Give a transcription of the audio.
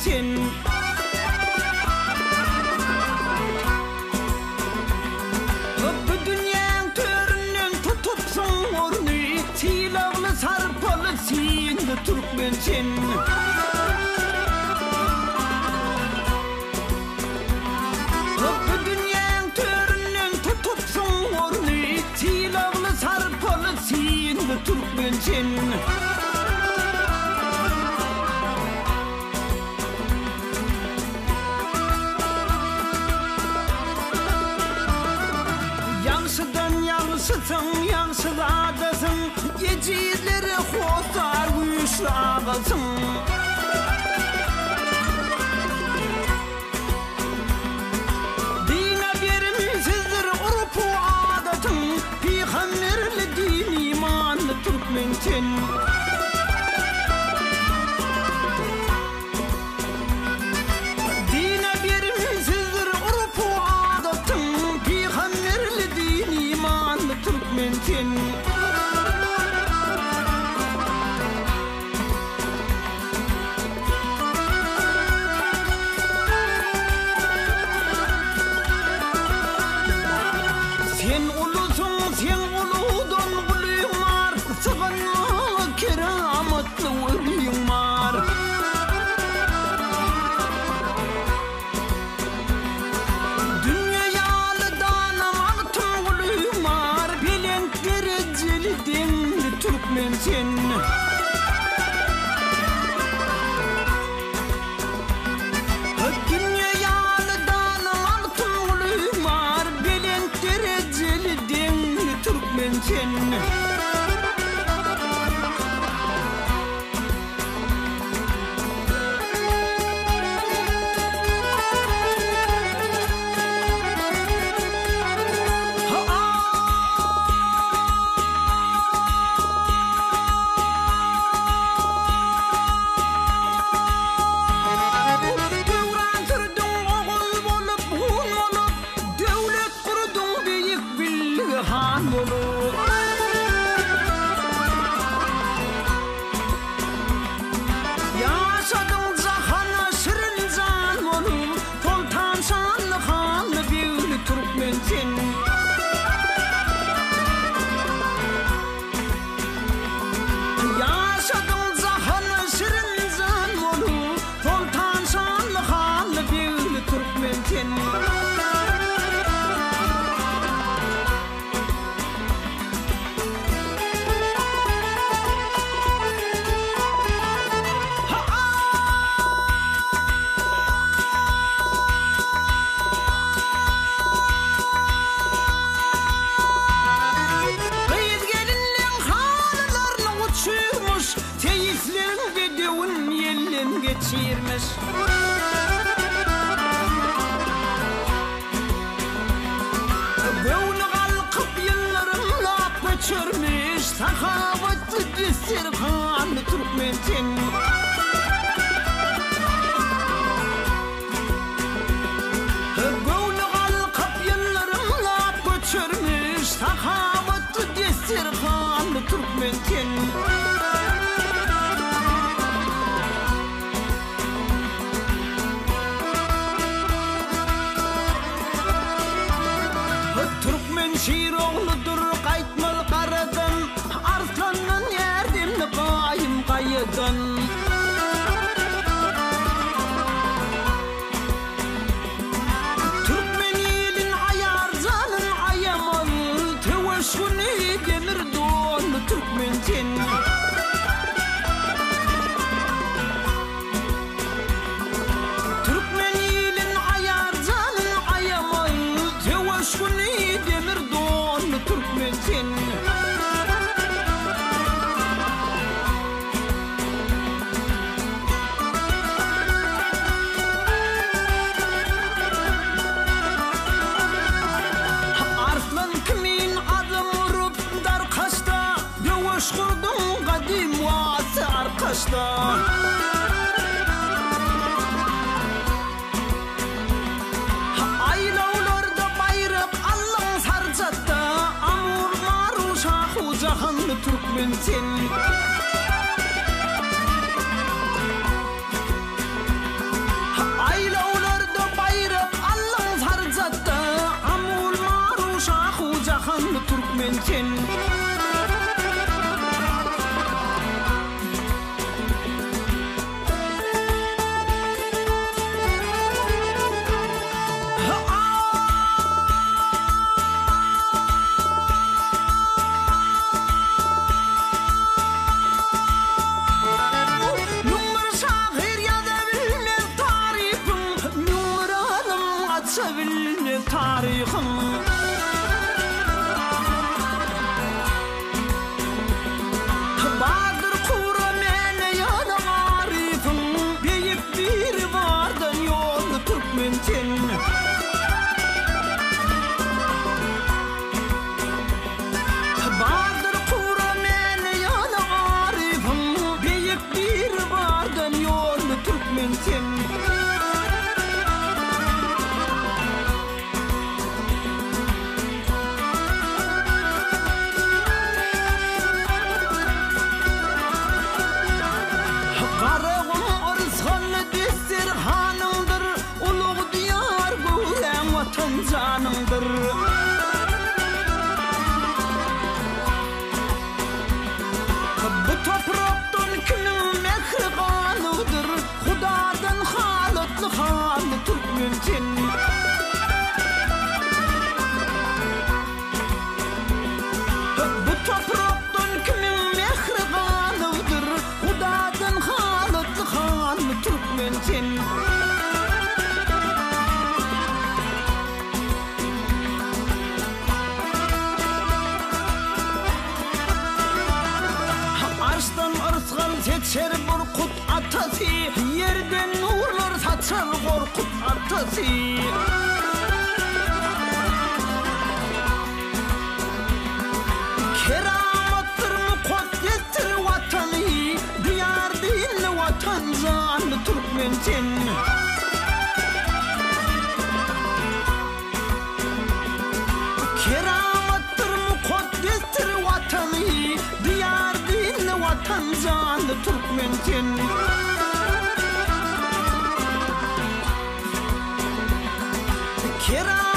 sen. Bu dünyanın töründen tutupsun ornu, silahlı sarpalı siyinde Türkmen sen. Bu dünyanın töründen tutupsun ornu, silahlı sarpalı siyinde Türkmen sen. Yansıdın, yansıladasın, geceleri hostar güçlağısın. Dine vermişizdir urfu adatın, peygamberli din imanlı Türkmen sen. Dine vermişizdir urfu adatın, peygamberli din imanlı Türkmen sen. Sen ulusun, sen uludan uluyun var, sıvanlı keramatlı uluyun var. Dünyalı danamaktın uluyun var, bilent dereceli denli Türkmen sen. Dünyalı danamaktın uluyun var, bilent dereceli denli Türkmen sen. Yaşadın zahana şirin can olur, Sultan şanlı hanlı büyülü Türkmen sen. Yaşadın zahana şirin can olur, Sultan şanlı hanlı büyülü Türkmen sen. Teyiflerin bedevin yellen geçirmiş. Böyle kalkıp yılların laf geçirmiş, sahavatlı destirhanlı Türkmen sen. Böyle kalkıp yılların laf geçirmiş, sahavatlı destirhanlı Türkmen sen. Türkmen şiir oğludur kaytmal karadan, arslanın yerdimli kayım kayıdan. Türkmen ilin ayar zanın ayamalı, teveşkuni demir doğanlı Türkmen sen. Türkmen ilin ayar zanın ayamalı, teveşkuni demir doğanlı Türkmen sen. Arslan kimin adım vurup dar kaşta, döveş kurdun kadim vası arkaşta. Aylavlarda bayrak Allah'ın sarcatta, amur maru şahu cahanlı Türkmen sen. toprakdan kimin mehri galydyr, Hudadan halatly hal Türkmençin. Bu toprakdan kimin mehri galydyr, Hudadan halatly hal Türkmençin. Arslan arsgal seçer Borkut atası, yerden nurlar saçar Korkut atası. Keramatdır mukaddestir vatanı, diyar değil vatan zanlı Türkmençin. Keramatdır mukaddestir vatanı, diyar değil vatan zanlı Türkmençin. Keramatdır